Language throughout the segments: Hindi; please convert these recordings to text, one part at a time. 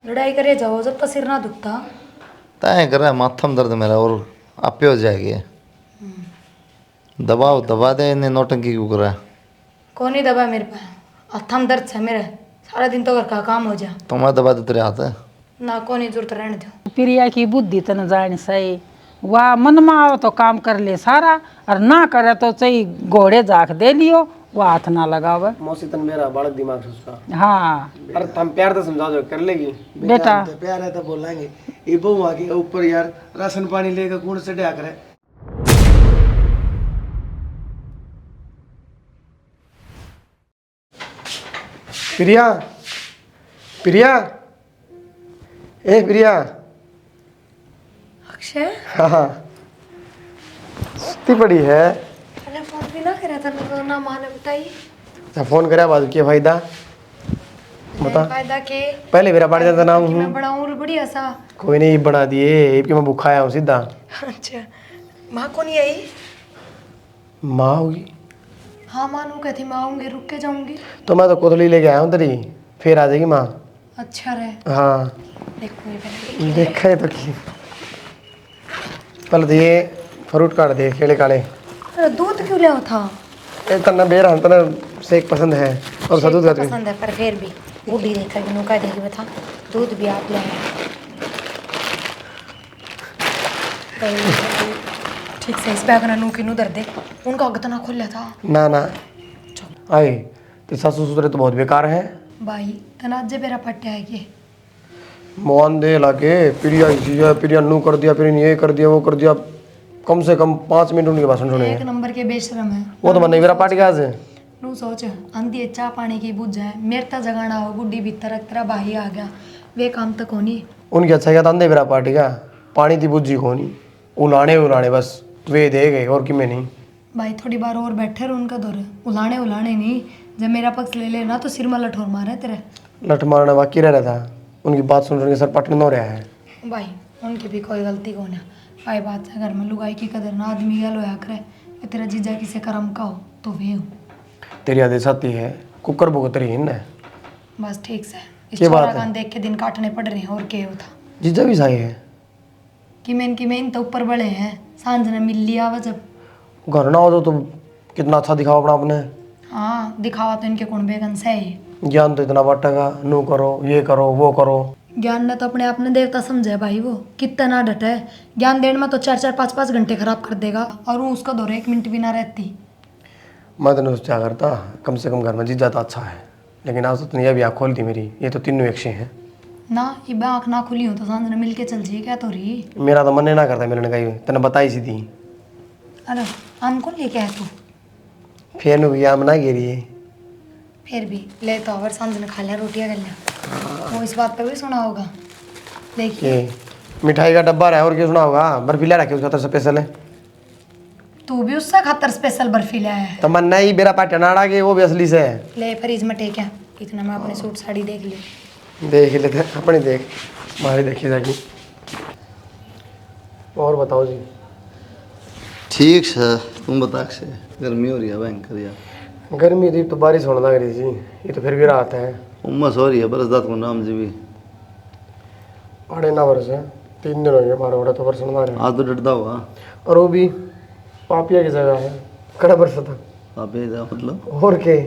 लड़ाई करे जाओ जब तक सिर ना दुखता। तय कर रहा है माथा में दर्द मेरा और आपे हो जाएगी। दबाओ दबा दे इन्हें नौटंकी क्यों कर रहा है। कौन ही दबा मेरे पे हथा में दर्द है मेरे सारा दिन तो घर का काम हो जा। तो मैं दबा दे तेरे हाथ है। ना कौन ही जरूरत रहने दो। प्रिया की बुद्धि तन जान सही वाह मन में आओ तो काम कर ले सारा और ना करे तो चाहिए घोड़े जाक दे लियो वो हाथ ना लगावे। मौसी तन मेरा बालक दिमाग से उसका। हाँ अरे तुम प्यार तो समझा दो कर लेगी बेटा प्यार है तो बोलेंगे ये बहू आके ऊपर यार राशन पानी लेकर कूड़ से ढक रहे। प्रिया प्रिया ए प्रिया। अक्षय हाँ सुती पड़ी है। अरे फोन भी ना करा था तो ना माने बताई। अच्छा फोन करे बाद क्या फायदा बता। फायदा के पहले मेरा बढ़ जाता नाम मैं बड़ा हूँ बढ़िया सा। कोई नहीं बना दिए मैं भूखा आया हूँ सीधा। अच्छा माँ को नहीं आई। माँ होगी। हाँ मानू कहती मैं आऊंगी रुक के जाऊंगी। तो मैं तो कोतली लेके आया हूँ तेरी फिर आ जाएगी माँ। अच्छा रहे हाँ देखो ये पहले देखा है तो की पहले तो ये फ्रूट काट दे केले काले। अरे दूध क्यों ले था। एक तना बेर तना सेक पसंद है और सदूध खाते पसंद है पर फिर भी बूढ़ी देखा कि नुका देगी बता दूध भी आप ले आए। ठीक से इस बैग ना नू की नू दर्द दे उनका अगतना खुल था। ना ना आए तो सासू ससुरे तो बहुत बेकार है भाई तनाजे मेरा पट्टे है कि मोहन दे लाके प्रिया है प्रिया नू कर दिया फिर ये कर दिया वो कर दिया कम से कम 5 मिनट उनके भाषण सुने एक नंबर के बेशरम है। वो तो मन नहीं मेरा पार्टी का आज नू सोच आंधी चाह पानी की बुझ जाए मेरे ता जगाना हो बुढ़ी भीतर तेरा भाई आ गया वे काम तक होनी। उनकी अच्छा क्या अंधे मेरा पार्टी का पानी थी बुझी कोनी उलाने बस वे दे गए और कि मैं नहीं। भाई थोड़ी बार और बैठे रहो उनका दौर उलाने नहीं जब मेरा पक्ष ले लेना तो सिर में लठोर मारे तेरे। लठ मारना बाकी रह रहा था उनकी बात सुन के सर पटन हो रहा है। भाई उनकी भी कोई गलती को ना भाई बात है घर में लुगाई की कदर ना आदमी गल होया करे कि तेरा जीजा किसी करम का हो तो वे हो। तेरी आदेश आती है कुकर भुगतरी है बस ठीक से इस क्या बात छोरा है? कान देख के दिन काटने पड़ रहे हैं और क्या होता जीजा भी सही है कि मेन तो ऊपर बड़े हैं सांझ ने मिल लिया वा जब घर ना हो तो कितना अच्छा दिखाओ अपना अपने। हाँ दिखावा तो इनके कौन बेगन से है। ज्ञान तो इतना बटेगा नू करो ये करो वो करो। ज्ञान ने तो अपने आप ने देवता समझे भाई वो कितना ना डटे ज्ञान देने में तो 4-4 5-5 घंटे खराब कर देगा और वो उसका दौरे 1 मिनट भी ना रहती। मैं तो सोचा करता कम से कम घर में जीजा तो अच्छा है लेकिन आज तो तूने ये भी आँख खोल दी मेरी ये तो तीनों एक से हैं ना ये आँख ना खुली हो तो सांझ ने मिल के चल जाइए क्या तो रही। मेरा तो मन ही ना करता मिलने का ही तेने बताई सी थी। अरे आम को लेके आए तू फिर भी आम ना गिरी फिर भी ले तो और सांझ ने खा लिया रोटियां कर लिया वो इस बात पे भी सुना होगा। देखिए ये मिठाई का डब्बा रहा और क्या सुना होगा बर्फी ला रखी उसका तो स्पेशल है। तू भी उससे खातर स्पेशल बर्फी लाया है। तो मन नहीं मेरा पाटनाड़ा के वो भी असली से है। ले फ्रिज में टेक इतना मैं अपने सूट साड़ी देख ली। देख लेते अपनी देख हमारी देखी जाएगी। और बताओ जी। ठीक है तुम बता से गर्मी हो रही है भयंकर यार। गर्मी थी तो बारिश होने लग रही थी ये तो फिर भी रात है। उम्मस हो रही है बरसात को नाम जी भी अड़े ना बरस है 3 दिन हो गए हमारा बड़ा तो बरस ना रहा आज तो डरता हुआ और वो भी पापिया की जगह है कड़ा बरस था। आप मतलब और के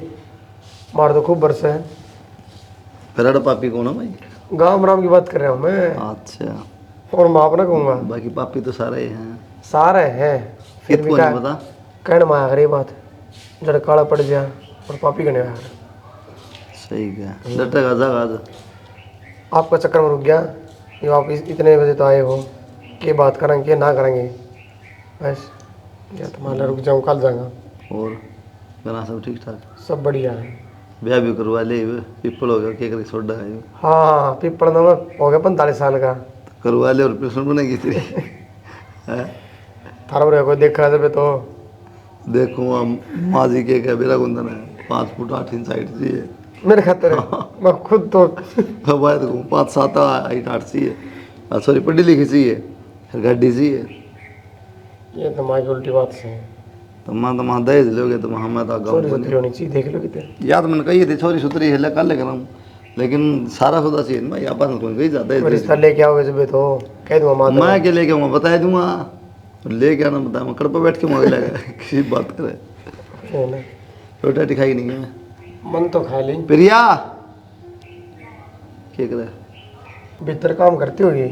मार तो खूब बरस है। फिर पापी कौन है भाई। गाँव राम की बात कर रहा हूँ मैं। अच्छा और माप ना कहूँगा बाकी पापी तो सारे ही हैं। सारे हैं फिर भी कितको क्या नहीं पता कहने में आया बात जड़ काला पड़ गया और पापी करने आया। सही क्या डटेगा जागा आज। आपका चक्कर में रुक गया ये आप इतने बजे तो आए हो क्या बात करेंगे क्या ना करेंगे बस या तुम्हारा रुक जाऊँ कल जाऊँगा। और बना सब ठीक ठाक सब बढ़िया है। ब्याह भी करवा ले पिपल हो गया क्या करे सोडा है हाँ पिपड़ में हो गया 45 साल का करवा ले और पेशेंट बनेगी तेरी थारा बड़े कोई देखा जब तो देखो माँ जी के क्या मेरा गुंदन है 5 फुट 8 इंच हाइट चाहिए मेरे खातिर मैं खुद तो 5-7 हाइट 8 चाहिए सॉरी पढ़ी लिखी चाहिए फिर गाड़ी चाहिए। ये तो माँ की उल्टी बात से तो माँ दहेज लोगे तो हमें तो छोरी सुथरी होनी चाहिए देख लो कितने याद मैंने कही थी छोरी सुथरी है कल लेकर हम लेकिन सारा खुदा चाहिए ना भाई, आप कौन गई जाता और है रिश्ता लेके आओगे जब तो कह दूंगा माता मैं क्या लेके आऊँगा, बता दूंगा। लेके आना बताया, मैं कड़ पर बैठ के मुँह लगा किसी बात करे। है ना। रोटी दिखाई नहीं है मैं। मन तो खा ली, प्रिया क्या करे, भीतर काम करती होगी,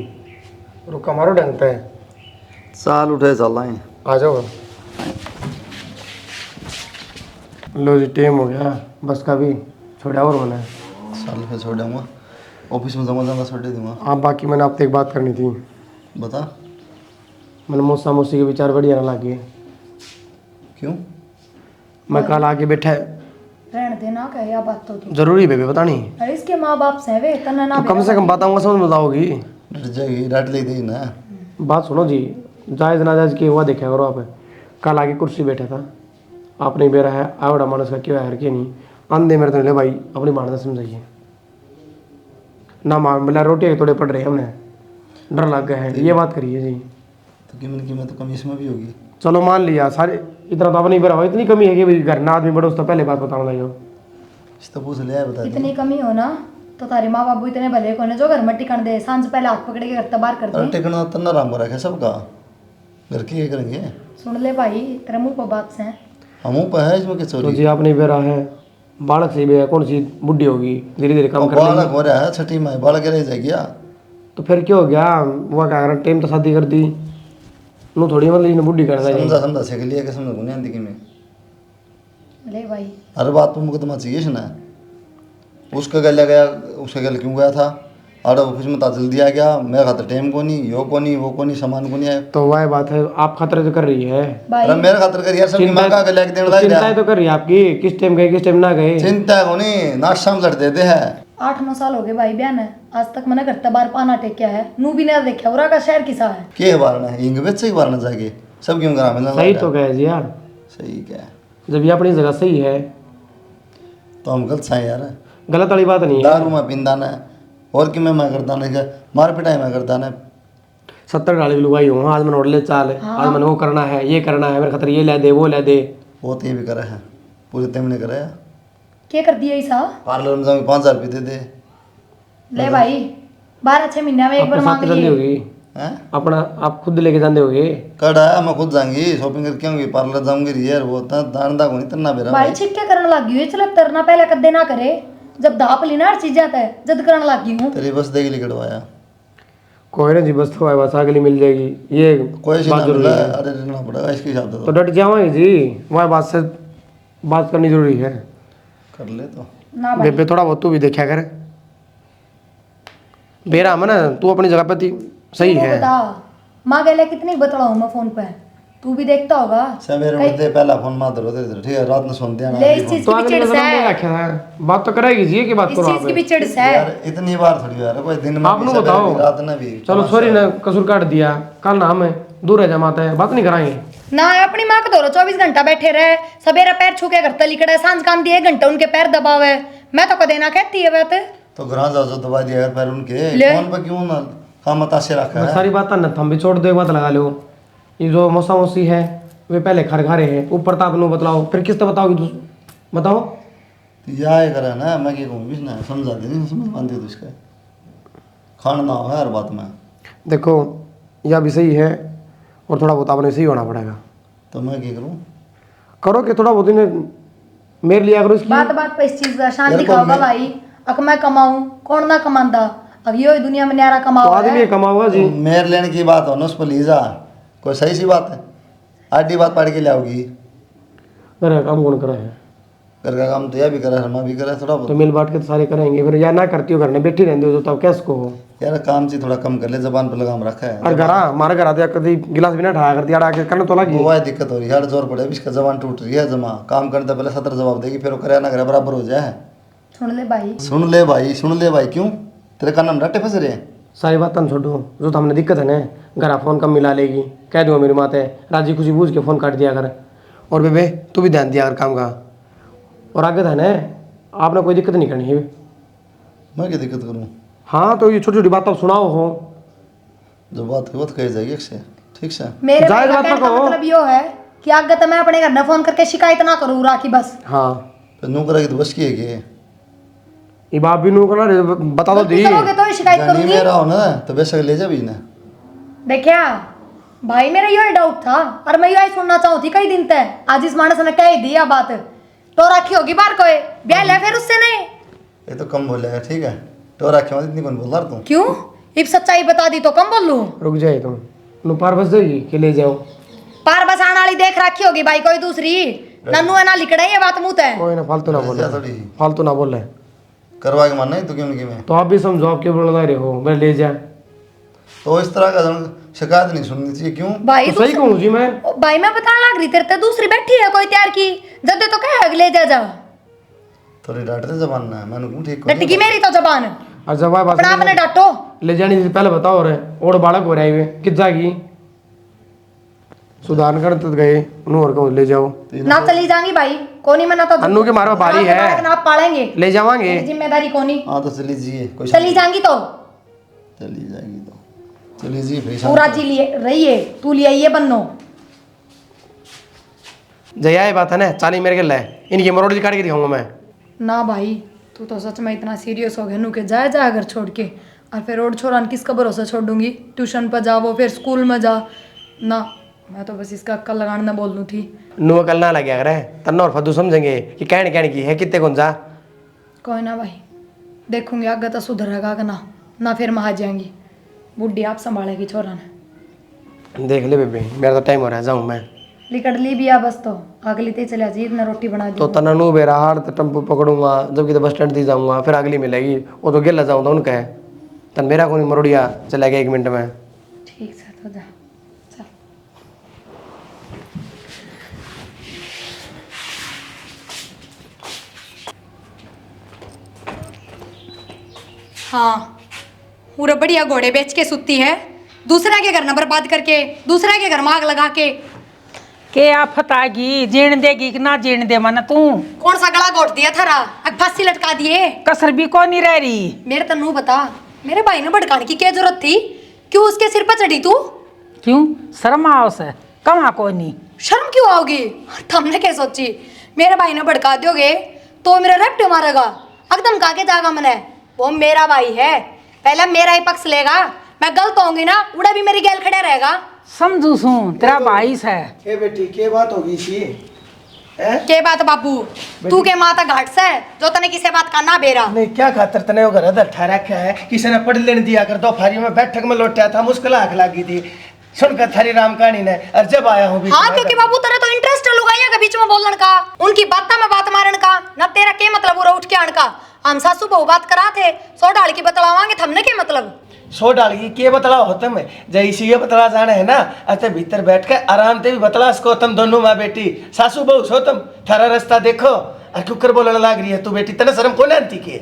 रुका मारो ढंगता है। साल उठे चल रहे हैं। आ जाओ। लो जी टाइम हो गया, बस का भी छोड़ा और होना है। साल फिर छोड़ दूँगा, ऑफिस में जमा जमा छोड़ दूँगा। आप बाकी मैंने आपसे एक बात करनी थी। बता। मैंने मौसा मौसी के विचार बढ़िया ना लगे। क्यों? मैं कल आके बैठा है, रहने देना क्या या बात तो तू। जरूरी बेबे पता नहीं, अरे इसके माँ बाप से वे तना ना तो कम से कम बताऊंगा समझ में बताओगी। डर जाएगी, डांट ले दी ना। बात सुनो जी, जायज़ नाजायज़ की हुआ देखा करो आप। कल आके कुर्सी बैठा था, आपने बेरा है आवड़ा मानस का क्यों है के नहीं अंधे मेरे तो ले भाई अपनी मानस समझाइए ना। मार मिला रोटी के थोड़े पड़ रहे हैं, हमने डर लग गया है, ये बात करिए जी। तो कीमत तो कमी इसमें भी होगी। चलो मान लिया सारे, इतना तो अपनी बेरा हो, इतनी कमी है कि भाई घर ना आदमी बड़ो उसको पहले बात बताऊंगा जो। इस तो पूछ लिया है, बता दी। इतनी कमी हो ना तो तारे माँ बाबू इतने भले कोने जो घर में टिकन दे, सांझ पहले हाथ पकड़ के घर तबार कर अरे दे। टिकना तो ना राम रखा है सबका, घर की ये करेंगे। सुन ले भाई, तेरे मुंह पर बात से हम पर है इसमें क्या तो चोरी। जी आपने बेरा है, बालक से बेरा कौन सी बुढ़ी होगी, धीरे धीरे काम और कर बालक लेंगे। हो रहा है छठी में, बालक रह जाएगी। तो फिर क्या हो गया, वो क्या करें, टाइम तो शादी कर दी नू थोड़ी मतलब इन्हें बुढ़ी करना चाहिए। समझा सीख लिया कि समझ नहीं आती कि में ले भाई। हर बात पर मुकदमा चाहिए ना। उसका गल गया, उसका गल क्यों गया था, और ऑफिस में तो जल्दी आ गया, मैं खाता टाइम को नहीं, यो को नहीं, वो को नहीं, सामान को नहीं आया। तो वह बात है, आप खतरे तो कर रही है, भाई अरे मेरे खातर कर यार, सबकी मां का गल एक दिन चिंताएं तो कर रही है आपकी, किस टाइम गए किस टाइम ना गए। चिंता को नहीं, नाश्ता में लड़ देते हैं। 8-9 साल हो गए भाई ब्याह ने, आज तक मैंने घर तबार पाना टेक्या है, नू भी नहीं देखा उरा का शहर किसा है। के बारना है इंग बेच से बारना जाके सब क्यों करा मिलना। सही तो कहे जी यार, सही क्या, जब ये अपनी जगह सही है तो हम गलत साए यार। गलत वाली बात नहीं है। दारू में पींदा ना, और कि मैं करता ना, मार पिटाई में करता ना। 70 डाली की लुगाई हूँ, आज मैंने होटले चाल, आज मैंने वो करना है ये करना है, मेरे खतर ये ले दे वो ले दे। वो तो ये भी करा है, पूरे तेमने करा है। क्या कर दिया ऐसा? पार्लर में जाऊँ 5000 रुपये दे दे। ले भाई 12-6 महीने में एक बार आपको मांग साथ जाती लिए। होगी हैं अपना, आप खुद लेके जाते होगे। कड़ा है, मैं खुद जाऊंगी शॉपिंग करके आऊंगी, पार्लर जाऊंगी यार। वो दांडा को नहीं तन्ना बेरा भाई छिक क्या करने लगी हुई, चलो तरना पहले कदे ना करे, जब दाप ली ना हर चीज जाता है, जद करने लगी हूँ। तेरी बस देगी लिखड़वाया, कोई ना जी, बस तो बस अगली मिल जाएगी, ये कोई सी बात ना जरूरी मिला, है। अरे रहना पड़ेगा इसके हिसाब से तो डट जाओगे जी, वह बात से बात करनी जरूरी है। कर ले तो। ना भाई बेबे थोड़ा बहुत तू भी देखा कर, बेरा में ना तू अपनी जगह पे थी सही तू है। बता माँ गले कितनी बतलाऊं मैं फोन पे, तू भी देखता होगा। सवेरे उठते पहला फोन मार दो तेरे, ठीक है, रात में सोते हैं ले इस चीज तो की अगली भी चिड़ बार नहीं है, रखा था, बात तो कराएगी जी, की बात इस करो चीज की भी आप। चिड़ है। यार इतनी बार थोड़ी यार, कोई दिन में आप भी, लोग सवेरे बताओ। भी, रात में भी। चलो सॉरी ना, कसूर काट दिया, कल ना हमें दूर है जमाता है, बात नहीं कराएंगे। ना अपनी माँ के दौरा 24 घंटा बैठे रहे, सवेरा पैर छू के घर तली कड़ा, सांझ कान दिए 1 घंटा उनके पैर दबावे, मैं तो कदे ना कहती है बात। तो घर जाओ जो दबा दिया यार पैर उनके, ले। फोन पर क्यों ना काम मतासे रखा है। सारी बात ना हम भी छोड़ दो, एक बात लगा लो, ये जो मौसा मौसी है वे पहले घर घरे है, ऊपर ताप नो बतलाओ, फिर किस तरह बताओगी तू, बताओ। तो या ये करा ना, मैं क्या कहूँ भी ना, समझा दे नहीं समझ पाते तो इसका खाना ना हो हर बात में। देखो यह भी सही है, और थोड़ा बहुत आपने सही होना पड़ेगा। तो मैं क्या करूँ? करो कि थोड़ा बहुत इन्हें मेरे लिया करो इसकी। बात बात पे इस चीज का शांति यार, खाओगा मैं- भाई, अक मैं कमाऊं कौन ना कमांदा, अब यो ही दुनिया में न्यारा तो कमाओ आदमी कमाओगा जी। तो मेर लेने की बात हो ना, उस पर लीजा कोई सही सी बात है, आधी बात पढ़ के लाओगी। मेरा काम कौन करा है, घर का काम तो यह भी करा, हम भी करा थोड़ा तो बहुत। मिल बांट के तो सारे करेंगे, फिर या ना करती हो घर में बैठी रहती हो तो तब कैसे को हो। यार काम से थोड़ा कम कर ले, जबान पर लगाम रखा है। और घर हमारे घर आते कभी गिलास भी ना ठाया करती, आके करना तो लगी। वो वह दिक्कत हो रही है यार, जोर पड़े इसका जबान टूट रही है जमा, काम करने पहले 70 जवाब देगी, फिर वो करे ना करे बराबर हो जाए। सुन ले भाई, सुन ले भाई, सुन ले भाई, क्यों तेरे कान में रट्टे फंस रहे हैं? सारी बात तन छोड़ो, जो तो हमने दिक्कत है ना, घर फोन कम मिला लेगी, कह दूंगा मेरी माता है, राजी खुशी बूझ के फोन काट दिया कर। और बेबे तू भी ध्यान दिया कर काम का, और आगे था ना आपने कोई दिक्कत नहीं करनी है। मैं क्या दिक्कत करूँ? हाँ तो ये छोटी छोटी बात आप सुनाओ हो, जो बात है वो तो कही जाएगी एक से, ठीक से। मेरे भाई जायज का बात कहने का कहो। मतलब यो है कि आगे तो मैं अपने घर में फोन करके शिकायत ना करूँ राखी बस। हाँ फिर नू करेगी तो बस की है कि ये बाप भी नू को ना बता दो दी। करोगे तो शिकायत जानी करूंगी। मेरा हो ना तो बेशक ले जा भी ना। देखिया भाई मेरा यो डाउट था और मैं यो सुनना चाहूँ थी कई दिन तक। आज इस मानस ने कह दिया बात तो रखी होगी बार कोई ब्याह ले फिर उससे नहीं। ये तो कम बोलेगा ठीक है। तो रखे मत इतनी कौन बोल रहा तू। क्यों इब सच्चाई बता दी तो कम बोल लूं। रुक जाए तुम नु पार बस जाएगी कि ले जाओ। पार बस आने वाली देख रखी होगी भाई कोई दूसरी। नन्नू है ना लिखड़ा ये बात मुंह है। कोई ना फालतू ना बोले, थोड़ी फालतू ना बोले। करवा के मानना है तो क्यों नहीं मैं। तो आप भी समझो, आप क्यों बोल रहे हो मैं ले जा। तो इस तरह का शिकायत नहीं सुननी चाहिए क्यों। भाई तो सही कहूँ जी मैं। भाई मैं बताने लग रही तेरे ते दूसरी बैठी है कोई तैयार की जब तो कहे अगले जा थोड़ी डांटते जबान ना मैंने क्यों ठीक डट गई मेरी तो जबान और जब आप अपना आपने डांटो। ले जाने से पहले बताओ रे और बालक हो रहा है कित जाएगी सुधार कर तो गए उन्होंने और को ले जाओ। ना चली जाएंगी भाई कोनी मना तो अन्नू के मारो बारी है ना पालेंगे ले जावांगे। मेरी जिम्मेदारी कोनी। हाँ तो चली जाइए कोई चली जाएंगी तो चली जाएगी तो चली जी फिर पूरा जी लिए रहिए तू लिए ये बन्नो। जया ये बात है ना चाली मेरे के ले इनकी मरोड़ी काट के दिखाऊंगा मैं। ना भाई तू तो सच में इतना सीरियस हो गया नू के जाए जा घर छोड़ के और फिर रोड छोड़ा किसका भरोसा छोड़ दूंगी। ट्यूशन पर जाओ फिर स्कूल में जा ना मैं तो बस इसका अक्कल लगाने ना बोल दूँ थी। नु अकल ना लगे अगर तन्ना और फद्दू समझेंगे कि कहने कहने की है कितने कौन जा। कोई ना भाई देखूंगी आगे तो सुधरेगा कि ना फिर मैं आ जाएंगी बुढ़ी आप संभालेगी छोरा ने। देख ले बेबी मेरा तो टाइम हो रहा है जाऊँ मैं। लिकड़ ली भी आ बस तो अगली ते चले जी इतना रोटी बना तो दी। तना नू बेरा हार तो टेम्पो पकड़ूंगा जबकि तो बस स्टैंड दी जाऊंगा फिर अगली मिलेगी वो तो गेला जाऊँ तो उनका है तन मेरा को मरोड़िया चला गया 1 मिनट में। ठीक से तो जा चल। हाँ पूरा बढ़िया घोड़े बेच के सुती है दूसरा के घर न बर्बाद करके दूसरा के घर में आग लगा के आफत आगी जीण देगी कि ना जीण दे मन तू। कौन सा गला घोट दिया थारा अब फांसी लटका दिए। कसर भी कौन नहीं रह रही। मेरे तन्नू बता मेरे भाई ने भड़काने की क्या जरूरत थी क्यों उसके सिर पर चढ़ी तू। क्यों शर्म आओ से कमा को नहीं शर्म क्यों आओगी तुमने क्या सोची मेरे भाई ने भड़का दोगे तो मेरा रेप्ट मारेगा एकदम काके जाएगा मैंने। वो मेरा भाई है पहले मेरा ही पक्ष लेगा मैं गलत होंगी ना उड़ा भी मेरी गैल खड़ा रहेगा। समझू सू तेरा भाई है। ए बेटी के बात होगी सी हैं? के बात बाबू तू के माता घाट से जो तने किसे बात का ना बेरा। नहीं क्या खातर तने वो घर अदर ठहरा रखा है किसी ने पढ़ लेने दिया कर दो फारी में बैठक में लौटा था मुश्किल आंख लगी थी सुनकर थारी राम कहानी ने और जब आया हूँ बीच हाँ में क्योंकि बाबू तेरा तो इंटरेस्ट लुगाइया के बीच में बोलने का उनकी बात में बात मारने का ना तेरा के मतलब पूरा उठ के आने का। हम सासू बहु बात करा थे 100 डाल की बतलावांगे थमने के मतलब 100 डाल की के बतला होता मैं जैसी ये बतला जाना है ना अते भीतर बैठ के आराम से भी बतला इसको तुम दोनों माँ बेटी सासू बहू सो तुम थारा रास्ता देखो और क्यों कर बोलने लग रही है तू बेटी तने शर्म कौन आती के।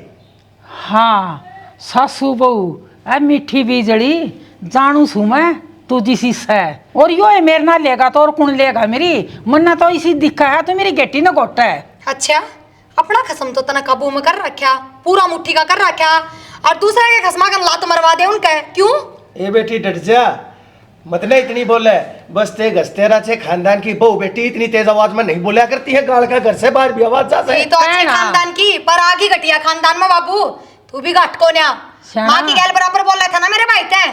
हाँ सासू बहू ए मीठी बीजड़ी जानू सू मैं तू जिसी है और यो है मेरे ना लेगा तो और कौन लेगा मेरी मन्ना तो इसी दिखा है तो मेरी गेटी ने गोटा है। अच्छा अपना खसम तो तना काबू में कर रखा पूरा मुट्ठी का कर रखा और दूसरा के खसमा का लात मरवा दे उनका क्यों। ए बेटी डट जा मत ना इतनी बोले बस ते गस्तेरा से खानदान की बहू बेटी इतनी तेज आवाज में नहीं बोला करती है गाल का घर से बाहर भी आवाज जा ये तो अच्छे खानदान की पर आगे घटिया खानदान में बाबू तू भी घट को न्या माँ की गैल बराबर बोल रहा था ना मेरे भाई ते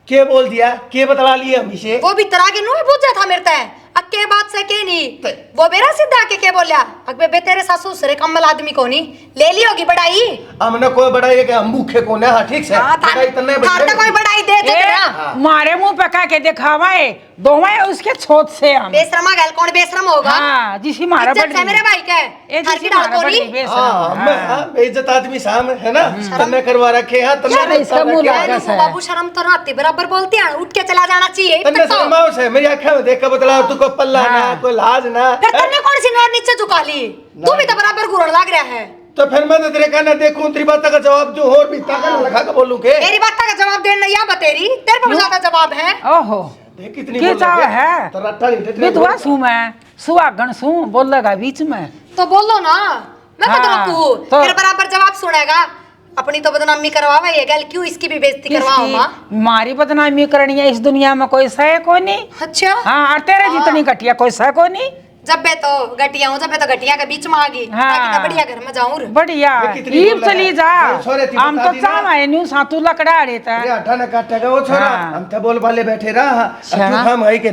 के बोल दिया के बतला लिया हमेशा वो भी तरह के नु पूछा था मेरे ते अक्के बात से के नहीं वो बेरा सीधा के बोलिया अकबे बे तेरे सासू सरे कम्मल आदमी को नहीं ले ली होगी बड़ाई हमने कोई बड़ाई है कि हम भूखे को ना ठीक से बड़ाई तन्ने थार कोई बड़ाई दे तो तेरा मारे मुंह पे कह के दिखावा है दोवें उसके छोट से हम बेशरमा गैल कौन बेशरम होगा। हाँ जिसी मारा इज्जत है मेरे भाई के ए थार जिसी की डाल मारा को बड़ी नहीं बेशरम मैं बेइज्जत आदमी सामने है ना तन्ने करवा रखे हैं तन्ने इसका मुंह लगा सा बाबू शर्म तो नाती बराबर बोलती है उठ के चला जाना चाहिए तन्ने शर्माओ से मेरी आंखें में देख के बतला तू को पल्ला ना कोई लाज ना फिर तन्ने कौन सी नोर नीचे झुका ली तू भी तो बराबर घुरड़ लग रहा है। तो फिर मैं तेरे कहना देखूं तेरी बात का जवाब जो और भी ताकत लगा के बोलूं के मेरी बात का जवाब देना या बतेरी तेरे पर ज्यादा जवाब है। ओहो देख कितनी के चाव है तराटा नहीं विधवा सू मैं सुहागन सू बोलेगा बीच में तो बोलो ना मैं हाँ, बता तू तो- फिर बराबर जवाब सुनेगा अपनी तो बदनामी करवावा ये गल क्यों इसकी भी बेइज्जती करवाओ मां। किसकी मारी बदनामी करनी है इस दुनिया में कोई सह को नहीं। अच्छा हाँ और तेरे जितनी घटिया कोई सह को नहीं। जब बे तो गटिया हूँ, जब बे तो गटिया के बीच में आ गई हाँ। ताकि तो बढ़िया घर में जाऊं रे। बढ़िया ये कितनी ईब बोल रहा चली है? जा ये छोरे थी हम बता तो दी ना। चाह है न्यू सातू लकड़ा रहता अरे है आटा न काटेगा वो छोरा, हाँ। हम तो बोल वाले बैठे रहा छेना। हम है के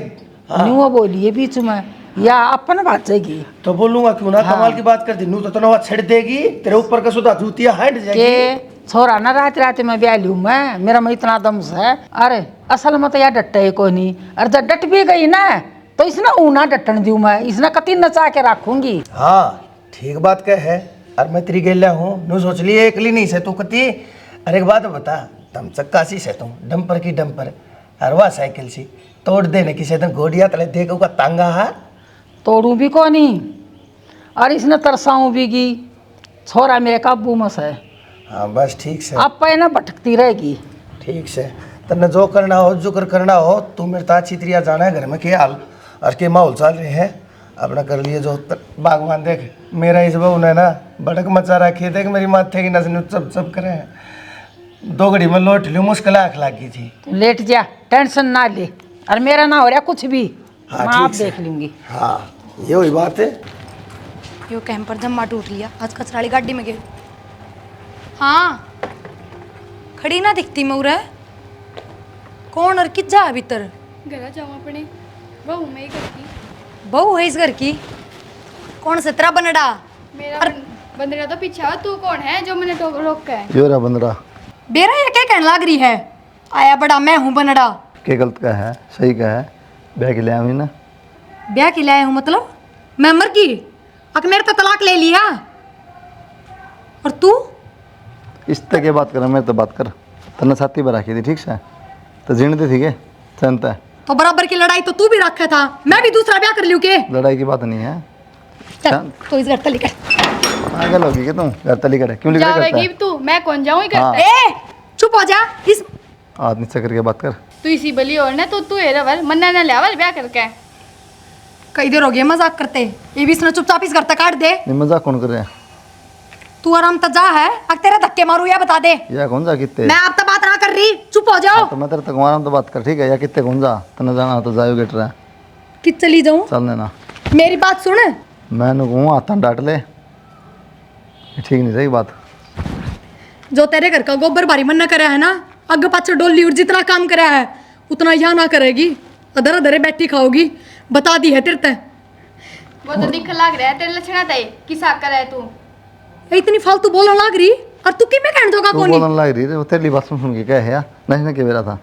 हाँ। न्यू बोलिए बीच में या अपन बात जाएगी तो बोलूंगा क्यों ना, हाँ। कमाल की बात कर दी नू तो नवा छेड़ देगी तेरे ऊपर का सुधा जूतियां हट जाएगी। के छोरा ना रात रात में ब्याह लूँ मैं, मेरा में इतना दम है। अरे असल में तो यार डटे को नहीं, और जब डट भी गई ना तो इसने ऊना डटन दूँ मैं, इसने कति नचा के रखूंगी। हाँ ठीक बात कह है। और मैं तेरी गेल्या हूँ नू सोच ली एकली नहीं से तू कती। अरे एक बात बता, तम चक्का सी से तुम डंपर की डंपर हरवा साइकिल सी तोड़ देने किसी दिन घोड़िया तले देखो का तांगा है। तोड़ू भी को नहीं, और इसने तरसाऊँ भी की, छोरा मेरे काबू में है। हाँ बस ठीक से अब पे ना भटकती रहेगी। ठीक से तन्ने जो करना हो जुक्र करना हो, तू मेरे ता चित्रिया जाना है घर में के हाल और के माहौल चल रहे हैं अपना कर लिए जो बागवान देख मेरा इस बहू ने ना भड़क मचा रखी है, देख मेरी माथे की नजर चप चप करे हैं। 2 घड़ी में लौट लियो, मुश्किल आँख लगी थी। तुम लेट जा, टेंशन ना ले, और मेरा ना हो रहा कुछ भी, हाँ, मैं ठीक आप से। देख लूंगी। हाँ ये वही बात है। यो कैंपर जम्मा टूट लिया, आज कचराली गाड़ी में गए। हाँ खड़ी ना दिखती मैं उरे, कौन और किस जा भीतर? घर जाऊँ अपने बहू मैं ही करती। बहू है इस घर की? कौन से तेरा बनड़ा? मेरा बंदरा तो पीछा है, तू कौन है जो मैंने रोका है? यो रहा बंदरा। बेरा ये क्या कहने लग रही है? आया बड़ा मैं हूँ बनड़ा। के गलत का है सही का है, ब्याह के ले आई ना। ब्याह के लाए हूँ मतलब मैं मर गई, अक मेरे तो तलाक ले लिया। और तू? इस तक के बात कर, मेरे तो बात कर। तन्ने साथी पर रखी थी ठीक से, तो जीणते थी के चलता है। तो बराबर की लड़ाई तो तू भी रखा था, मैं भी दूसरा ब्याह कर लियो के? लड़ाई की बात नहीं है। चल तो इस घर तली कर। पागल होगी क्या तुम? घर तली करे क्यों लिख करता जावेगी है? तू, मैं कौन जाऊँ ही हाँ। करता है। ए चुप हो जा। इस आदमी से करके बात कर। तू इसी बली और ने तो तू हेरावल मन्ना ना लेवल ब्याह करके। कई देर हो गए मजाक करते, ये भी इसने चुपचाप इस घर तक काट दे। ये मजाक कौन कर रहे हैं? तू आराम तक जा है, अब तेरे धक्के मारू या बता दे। या कौन जा कितने? मैं अब तक बात ना कर रही, चुप हो जाओ। तो मैं तेरे तक मारा तो बात कर ठीक है, या कितने कौन जा तने जाना तो जायो गेट रहा कि चली जाऊं? चलने ना। मेरी बात सुन, मैंने कहूँ हाथा डांट ले, ये ठीक नहीं रही बात। जो तेरे घर का गोबर भारी मन न करे है ना, अग पाछे डोली और जितना काम करे है उतना यहाँ ना करेगी, अधर अधरे बैठी खाओगी, बता दी है तेरे ते। वो तो दिख लग रहा है तेरे लक्षण है किसा कर है तू। ए, इतनी फालतू बोलने लग रही, और तू किमें कहने दोगा तू कोनी? बोलने लग रही है, वो तेरी बात सुन के क्या है यार, नहीं ना के बेरा था।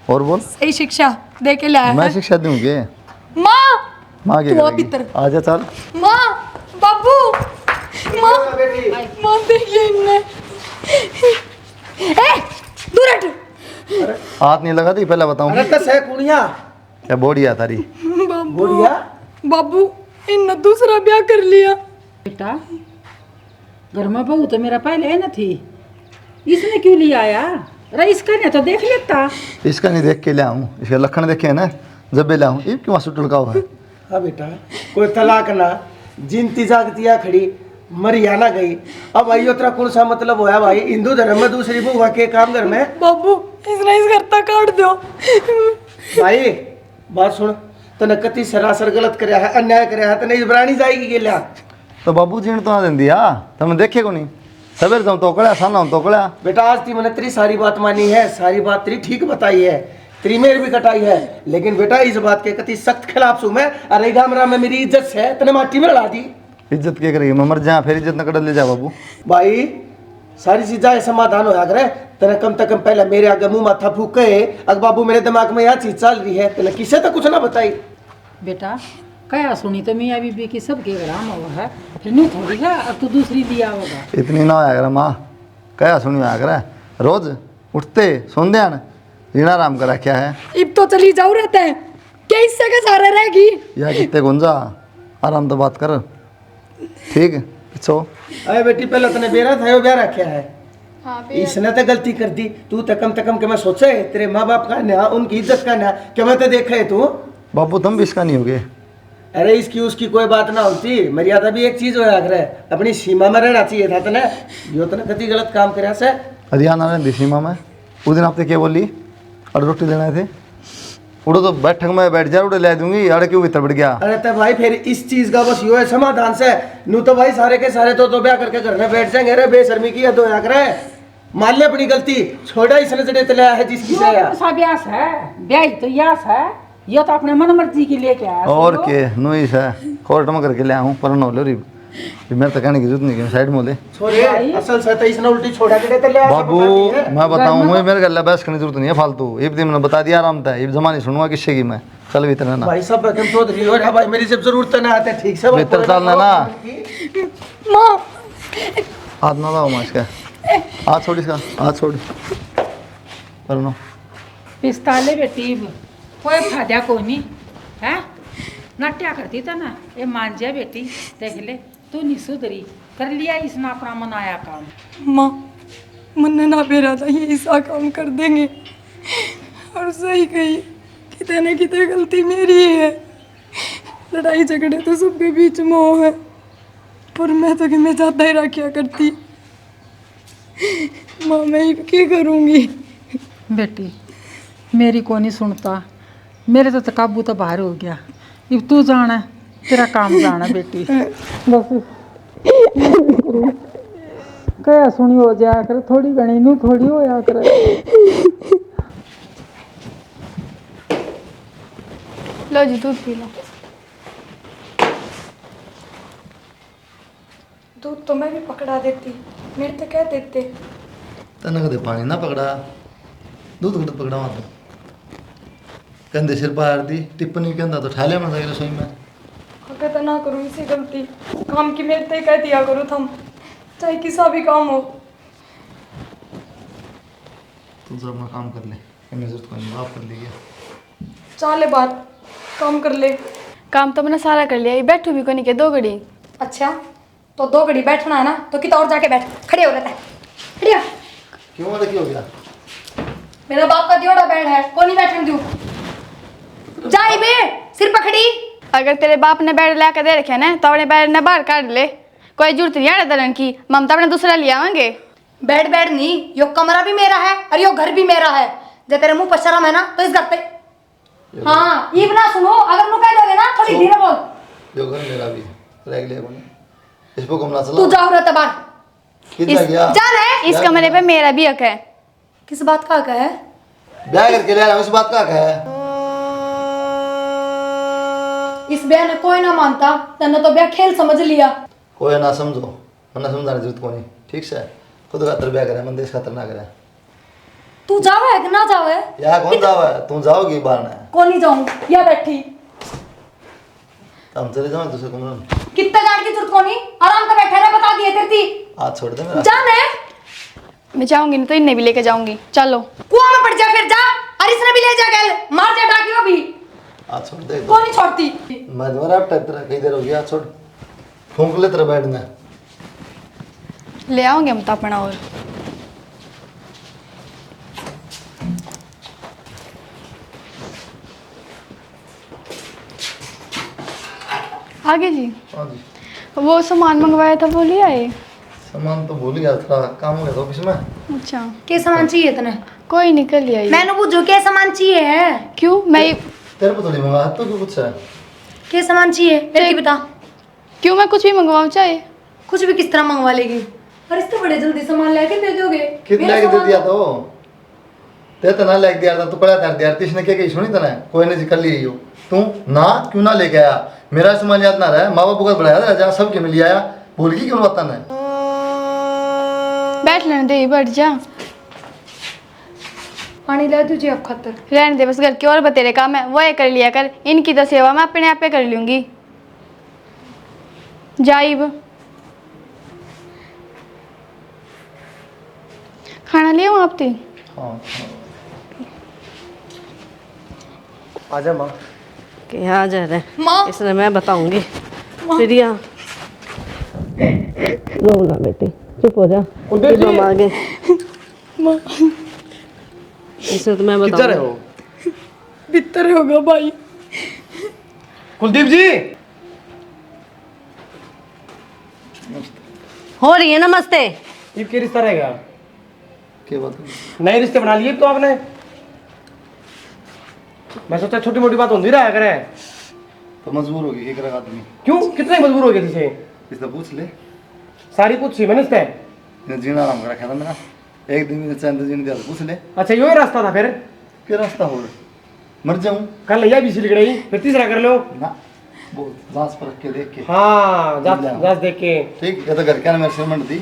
और बोल। सही शिक्षा दे के लाया मैं है। शिक्षा दूंगे। माँ माँ के तू करेगी? भीतर। आजा चल। माँ बाबू माँ माँ देखिए इनने। ए दूर हट। हाथ नहीं लगा दी पहले बताऊं। अरे तस है कुड़िया क्या बोड़ी है तारी? बाबू बोलिया बाबू इनने दूसरा ब्याह कर लिया। बेटा घर में बहू तो मेरा पहले है ना थी, इसने क्यों लिया आया? अरे इसका नहीं तो देख लेता। इसका नहीं देख के ले आऊँ, इसके लक्षण देखे है ना, जब भी ले आऊँ ये क्यों आंसू टुलका हुआ है? हाँ बेटा कोई तलाक ना, जिनती जागतिया खड़ी मरिया ना गई। अब भाई तेरा कौन सा मतलब होया भाई, हिंदू धर्म में दूसरी बुआ के काम घर में। बाबू इसने इस घर तक काट दो। भाई बात सुन, तने कति सरासर गलत करया है, अन्याय करया है, तने इब्रानी जाएगी के लिया। तो बाबू जी ने तो ना दे दिया, तुम देखे को नहीं। सवेर तुम तो कड़ा साना तो कड़ा। बेटा आज ती मैंने तेरी सारी बात मानी है, सारी बात तेरी ठीक बताई है, तेरी मेर भी कटाई है, लेकिन बेटा इस बात के कति सख्त खिलाफ हूँ मैं। अरे गामरा में मेरी इज्जत से तने माटी में लड़ा दी। इज्जत क्या करेगी? मैं मर जा फिर इज्जत न कर ले जा बाबू। भाई सारी चीज़ें समाधान होया करे, तने कम से कम पहले मेरे आगे मुंह माथा फूके। अब बाबू मेरे दिमाग में यह चीज चल रही है, तने किसे तो कुछ ना बताई। बेटा कया सुनी तो मियाँ बीबी की सबके ग्राम हुआ है, फिर नू थोड़ी है अब तू दूसरी दिया होगा। इतनी ना आया कर माँ, क्या सुनी आया कर? रोज उठते सोन ध्यान रीना राम करा क्या है? इब तो चली जाऊ रहता है, क्या इससे के सारे रहेगी? या कितने गुंजा आराम तो बात कर ठीक पिछो। अरे बेटी पहले तने बेरा था, ब्याह रखा है, हाँ पे इसने तो गलती कर दी। तू तो कम से कम के मैं सोचे तेरे माँ बाप का ना, उनकी इज्जत का ना, क्या मैं तो देखा है तू। बाबू तुम भी इसका नहीं होगे। अरे इसकी उसकी कोई बात ना होती, मर्यादा भी एक चीज होया करे, अपनी सीमा में रहना चाहिए था तने। यो तने कति गलत काम करया से। हरियाणा में सीमा में उस दिन आपने क्या बोली और रोटी देना थे? उड़ो तो बैठक में बैठ जा, उड़े ले दूंगी, अरे क्यों भीतर बढ़ गया। अरे तो भाई फिर इस चीज का बस यो है समाधान से, नू तो भाई सारे के सारे तो ब्याह करके घर में बैठ जाएंगे। अरे बेशर्मी की हद होया करे, मान ले अपनी गलती, छोड़ा इसने जड़े तलाया है जिसकी से कौन सा ब्यास है? ब्याह तो यास है, ये तो अपने मन मर्जी की लेके आया। और के नोइस है, कोर्ट में करके ले आऊं पर नो लो री, मैं तो कहने की जरूरत नहीं, साइड में ले। छोरे असल से तो इसने उल्टी छोड़ा के तलाया। बाबू मैं बताऊं, मुझे मेरे गल्ला बहस करने की जरूरत नहीं है फालतू। इब दिन मैंने बता दिया आराम था, इब जमाने सुनूंगा किससे की मैं। चल भीतर ना भाई सब एकदम चौधरी हो रहा भाई, मेरी जब जरूरत ना आते ठीक से भीतर चलना ना। माँ हाथ ना लाओ माँ इसका, हाथ छोड़ इसका, हाथ छोड़ पर नो। पिस्ताले बेटी कोई फायदा कोई नहीं है, नट्या करती था ना ये मान जा बेटी, देख ले तू नहीं सुधरी, कर लिया इसने अपना मनाया काम। माँ मुन्ने ना बेरा था ये ऐसा काम कर देंगे, और सही कही, कितने न कितने गलती मेरी है। लड़ाई झगड़े तो सबके बीच में हो है, पर मैं तो कि मैं ज़्यादा ही रखा करती। माँ मैं क्या करूँगी। बेटी मेरी को नहीं सुनता, मेरे तो काबू तो बाहर हो गया, अब तू जाना तेरा काम जाना बेटी। बस क्या सुनी हो जाया कर, थोड़ी घनी नू थोड़ी होया कर। लो जी दूध पी लो। दूध तो मैं भी पकड़ा देती, मेरे तो कह देते। तने कदे पानी ना पकड़ा, दूध कदे पकड़ा वहाँ तो कंधे सिर पार दी, टिप्पणी कहता तो ठाले में जाएगा रसोई में। अगर तो ना करूँ इसी गलती, काम की मेरे तय कह दिया करो तुम, चाहे किसा भी काम हो। तू जब अपना काम कर ले, इन्हें जरूरत कोई नहीं, आप कर लीजिए। चाले बात काम कर ले। काम तो मैंने सारा कर लिया, ये बैठू भी को नहीं के 2 घड़ी। अच्छा तो 2 घड़ी बैठना है ना, तो कितना और जाके बैठ, खड़े हो रहता है, खड़े हो। क्यों वाला क्या हो गया? मेरा बाप का दियोड़ा बैठ है, को नहीं बैठने दूँ। जाई बे सिर पकड़ी। अगर तेरे बाप ने बैठ ला के दे रखे ना तो अपने बैठ ने बाहर काट ले, कोई जरूरत नहीं है दलन की, ममता अपने दूसरा ले आवांगे। बैठ बैठ नहीं, यो कमरा भी मेरा है और यो घर भी मेरा है। जब तेरे मुंह पर शर्म है ना तो इस घर पे, हाँ ये ना सुनो, अगर मुँह कह दोगे ना थोड़ी धीरे बोल। जो घर मेरा भी रह गया कौन, इस पे कमला चला। तू जाओ रहता बाहर, कितना गया? जान है। इस कमरे पे मेरा भी हक है। किस बात का हक है? ब्याह करके ले आया, इस बात का हक है। इस ब्याह ने कोई ना मानता, तन्ने तो ब्याह खेल समझ लिया। कोई ना समझो, मना समझाने जरूरत कोई नहीं, ठीक से खुद खातर ब्याह करे, मन देश खातर ना करे। तू जावे है कि ना जावे? या कौन जावे, तू जाओगी बाहर ने? कौन नहीं जाऊँ, या बैठी। हम चले जाओ दूसरे कमरे में। कितना जाने की जरूरत कोनी, आराम से बैठे रहे, बता दिए तेरी। हाथ छोड़ दे मेरा। जान है। मैं जाऊंगी नहीं तो इन्हें भी लेके जाऊंगी, चलो। कुआं में पड़ जा फिर जा, और इसने भी ले जा गैल, मार जा डाकियो भी। हाथ छोड़ दे। कौन नहीं छोड़ती। मैं दोबारा अब तेरा कई देर हो गया, हाथ छोड़, फूंक ले तेरा बैठ में। ले आओगे हम तो अपना। और आगे जी, हाँ जी, वो सामान मंगवाया था वो ले आए? सामान तो भूल गया, थोड़ा काम हो गया था ऑफिस में। अच्छा के सामान चाहिए तने? कोई निकल लिया ये। मैंने पूछो के सामान चाहिए है? क्यों मैं तेरे को थोड़ी मंगा, तो क्यों कुछ है? के सामान चाहिए मेरे की बता। क्यों मैं कुछ भी मंगवाऊँ चाहे? कुछ भी किस तरह मंगवा लेगी, और इस तो बड़े जल्दी सामान लेके दे दोगे। कितना मेरा के दे सामान- दिया तो ते तो ना लेके दिया था, तू पड़ा कर दिया, तीसने क्या कही सुनी तने, कोई ने कर ली हो तू ना, क्यों ना लेके आया? मेरा सामान याद ना रहा, माँ बाप को बढ़ाया था जहाँ सबके मिल आया, भूल गई क्यों बता ने? बैठ लेने दे, बैठ जा। पानी ला तुझे अब खातर। रहने दे, बस घर की और बतेरे काम है वो ये कर लिया कर, इनकी तो सेवा मैं अपने आप पे कर लूंगी। जाइब खाना ले आऊं आप? हाँ आजा माँ। क्या आ जा रहा है? माँ इसलिए मैं बताऊंगी। प्रिया रो ना बेटी, चुप हो जा। कुलदीप जी। हम आ गए। इसलिए तो मैं किधर है बताऊंगी। वो? भीतर होगा भाई। कुलदीप जी हो रही है नमस्ते। ये क्या रिश्ता रहेगा? क्या बात है? नए रिश्ते बना लिए तो आपने? मैं सोचा छोटी मोटी बात होती रहा करे। तो मजबूर होगी एक आदमी। क्यों कितने मजबूर हो गए थे? इसने पूछ ले। सारी पूछी मैंने इससे। इन्हें जीना आराम कर रखा था मेरा। एक दिन में चैन जीने दिया तो पूछ ले। अच्छा यो ही रास्ता था फिर? क्या रास्ता हो मर जाऊं कल लिया भी सिल गई फिर तीसरा कर लो ना। वो जांच परख के देख के। हाँ जांच देख के। ठीक ये तो घर क्या मेरे से मंड दी।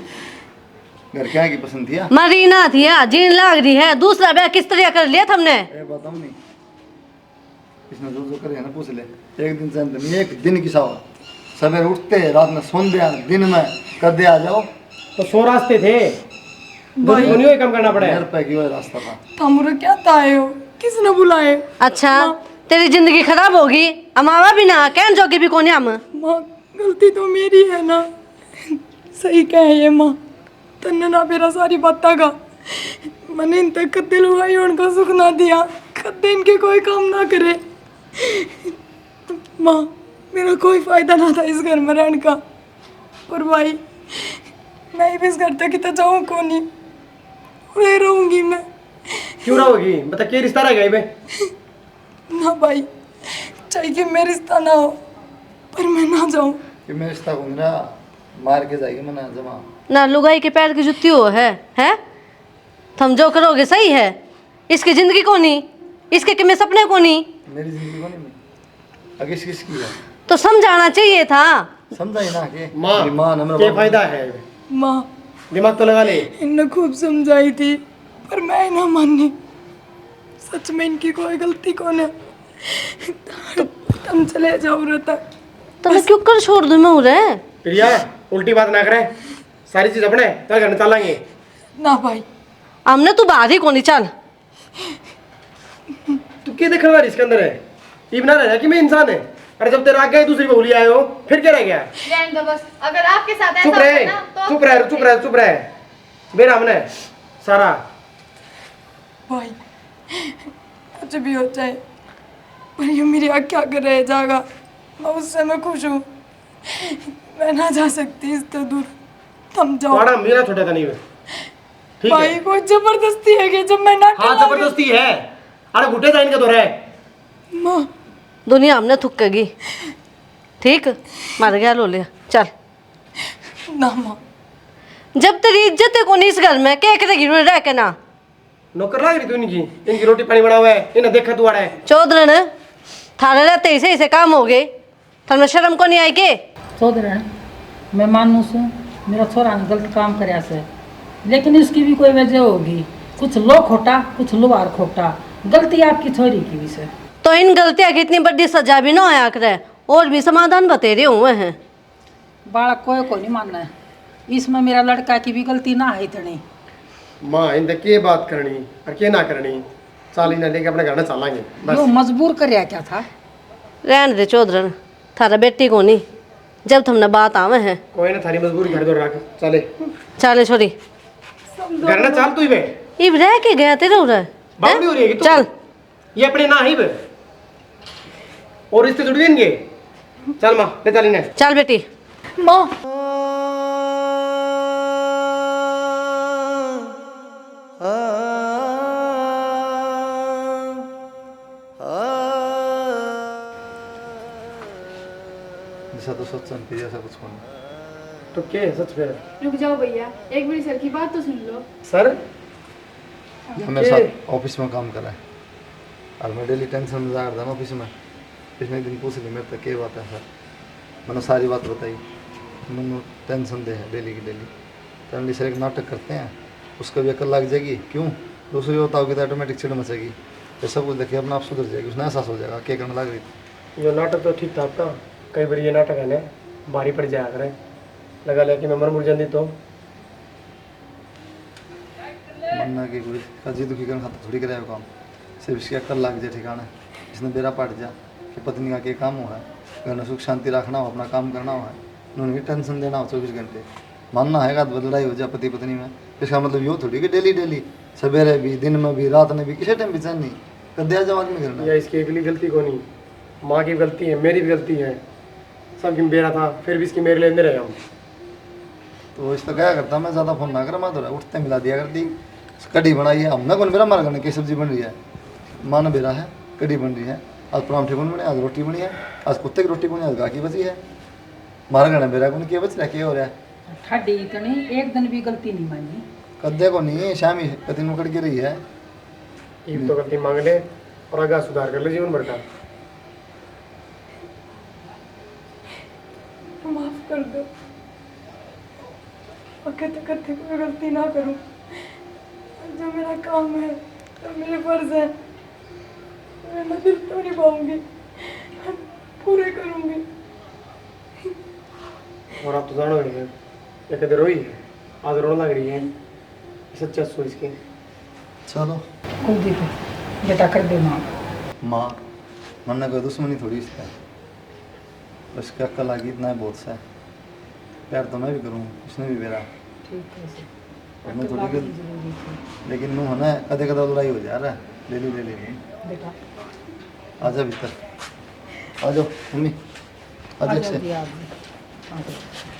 घर क्या की पसंद थी मरीना थी जीन लाग रही है, दूसरा ब्याह किस तरह कर लिया तुमने? ए बताऊं नहीं। इसने जो करे ना पूछ ले। एक दिन चैन नहीं एक दिन की सावा। सवेरे उठते रात में सोते दिन में कदे आ जाओ। तो 100 रास्ते थे, दोनों ही कम करना पड़े। मेरे पे की वही रास्ता था। तुम क्या ताए हो, किसने बुलाए? अच्छा तेरी जिंदगी खराब होगी, अमावा भी ना कहन जोगी भी कोने हम। माँ गलती तो मेरी है ना। सही कहे ये माँ, तन्ने ना मेरा सारी बातें का मैंने इन तक कद्दे लुगाई उनका सुख ना दिया, कद्दे इनके कोई काम ना करे। तो माँ मेरा कोई फायदा ना था इस घर में रहने का। और भाई मैं भी इस घर तक तो जाऊँ को नहीं, रह रहूंगी मैं। क्यों रहोगी? बता क्या रिश्ता रह गया ना भाई चाहे कि मेरा रिश्ता ना हो पर मैं ना जाऊँ। कि मैं रिश्ता को मेरा मार के जाएगी मैं जमा। ना लुगाई के पैर की जुत्ती हो है? तुम जो करोगे सही है? इसकी जिंदगी को नहीं, इसके कि मैं सपने को नहीं। मेरी जिंदगी को नहीं आगे किसकी है तो समझाना चाहिए था। समझाई ना के माँ मेरी माँ ने मेरा क्या बाप- फायदा है? माँ दिमाग तो लगा ले। इनने खूब समझाई थी पर मैं ना मानी। सच में इनकी कोई गलती कौन है। तुम चले जाओ रहता। तो मैं क्यों कर छोड़ दूं मैं उरे? प्रिया उल्टी बात ना करे, सारी चीज अपने तेरे घर में चलेंगे। ना भाई हमने तू बाहर ही को नहीं चल। तू क्या देखने वाली इसके अंदर है? ये बना रहा है कि मैं इंसान है? अरे जब तेरा आगे दूसरी को भूली आए हो फिर क्या रह गया? रहने दो बस, अगर आपके साथ ऐसा चुप होता रहे ना तो चुप रहे चुप रहे चुप रहे। मेरा हमने सारा भाई कुछ भी हो जाए पर ये मेरी आज्ञा कर रहे जाएगा, मैं उससे मैं खुश हूँ। मैं ना जा सकती इससे दूर। तुम जाओ तुम्हारा मेरा छोटा था नहीं है ठीक भाई। है? कोई जबरदस्ती है कि जब मैं ना हाँ जबरदस्ती है। अरे घुटे जाइन का तो रहे। माँ दुनिया हमने थुकेगी, ठीक? मर गया लो ले चल। ना माँ जब तेरी इज्जत है को नहीं इस घर में क्या करेगी रह के ना? नौकर लाग रही तू इनकी रोटी पानी बना हुआ है, इन्हें देखा तू आ रहा है। चौधरन थारे रहते ऐसे काम हो गए, थमें शर्म को नहीं आई के? चौधरी मैं मानू सू मेरा छोरा ने गलत काम कराया से, लेकिन इसकी भी कोई वजह होगी। कुछ लो खोटा कुछ लो आर खोटा, गलती आपकी छोरी की भी से। तो इन गलतियां की इतनी बड़ी सजा भी ना होया करे, और भी समाधान बतेरे हुए हैं। बालक को नहीं मानना है, इसमें मेरा लड़का की भी गलती ना है इतनी। माँ इनसे के बात करनी और के ना करनी, चाली ना लेके अपने घर में चलेंगे यो बस। मजबूर करया क्या था? रहने दे चौधरन, थारा बेटी को नहीं, जब तुमने बात आवे हैं। कोई ना थारी मजबूरी घर दो रख चले चले छोरी घर ना चल तू ही बे। इब रह के गया तेरे उधर बावड़ी हो रही है कि तू? चल ये अपने ना ही बे और रिश्ते जुड़ जाएंगे। चल माँ ले चल इन्हें। चल बेटी। माँ जैसा तो सोच समझती जैसा कुछ को नहीं। तो क्या है सच में? रुक जाओ भैया, एक बारी सर की बात तो सुन लो। सर ये मेरे साथ ऑफिस में काम कर रहा है और मैं डेली टेंशन में जा रहा था ऑफिस में। पिछले दिन पूछ ली मेरे तक क्या बात है सर, मैंने सारी बात बताई। मैंने टेंशन दे है डेली की डेली। फैमिली सर एक नाटक करते हैं उसका भी अकल लग जाएगी। क्यों दूसरी बताओगे तो ऑटोमेटिक चिड़ मचेगी। ये सब कुछ देखिए अपना आप सुधर जाएगी, उसने एहसास हो जाएगा क्या करने लग रही थी। ये नाटक तो ठीक था आपका, कई बार ये नाटक है ना भारी पड़ जाया करे, लगा लिया कि मैं मर मुर जाती तो मरना की कोई कजी दुखी करने खातर थोड़ी कराए काम। सिर्फ इसकी अकल लग जाए ठिकाना, इसने बेरा पट जा कि पत्नी का क्या काम हुआ है, घर में सुख शांति रखना हो, अपना काम करना हुआ है, उन्होंने टेंशन देना हो 24 घंटे। मानना है तो लड़ाई हो जाए पति पत्नी में, इसका मतलब यूँ थोड़ी कि डेली डेली सवेरे भी दिन में भी रात में भी किसी टाइम भी चैन नहीं कद्या जवाब नहीं करना। या इसकी अकेली गलती को नहीं, माँ की गलती है, मेरी भी गलती है, सबकी मेरा था, फिर भी इसकी मेरे लिए नहीं रहे हम। तो इस तो क्या करता मैं ज़्यादा फोन ना कर, मैं तो उठते मिला दिया करती। कढ़ी बनाई है हमने कौन बेरा मार करने की सब्जी बन रही है, माँ ने बेरा है कड़ी बन रही है, आज परांठे कौन बने, आज रोटी बनी है, आज कुत्ते की रोटी बनी, आज गाय की बची है। मारा गणा मेरा कौन क्या बच रहा, क्या हो रहा है? ठड्डी इतनी एक दिन भी गलती नहीं मानी। कद्दे को नहीं शाम ही कति नुकड़ के रही है। एक तो गलती मांग ले और आगे सुधार कर ले जीवन भर का। माफ कर दो, कहते कहते कोई गलती ना करूं। जो मेरा काम है, जो मेरे फर्ज है, मैं दिल तो निभाऊंगी, पूरे करूंगी। और आप तो जानो नहीं है, ये कदर रोई है, आज रोने लग रही है, सच्चा सोच के। चलो कुलदीप बेटा कर दे माँ। माँ मरना कोई दुश्मनी थोड़ी इसका, उसकी अक्ल आ गई इतना है बहुत सा है। प्यार तो मैं भी करूँ, उसने भी मेरा, ठीक है सर। और मैं थोड़ी कर, लेकिन नू है ना कदे कदा लड़ाई हो जा रहा है, ले ली बेटा आजा भीतर, आ जाओ मम्मी, आ जाओ से। जल्दी आ जाओ।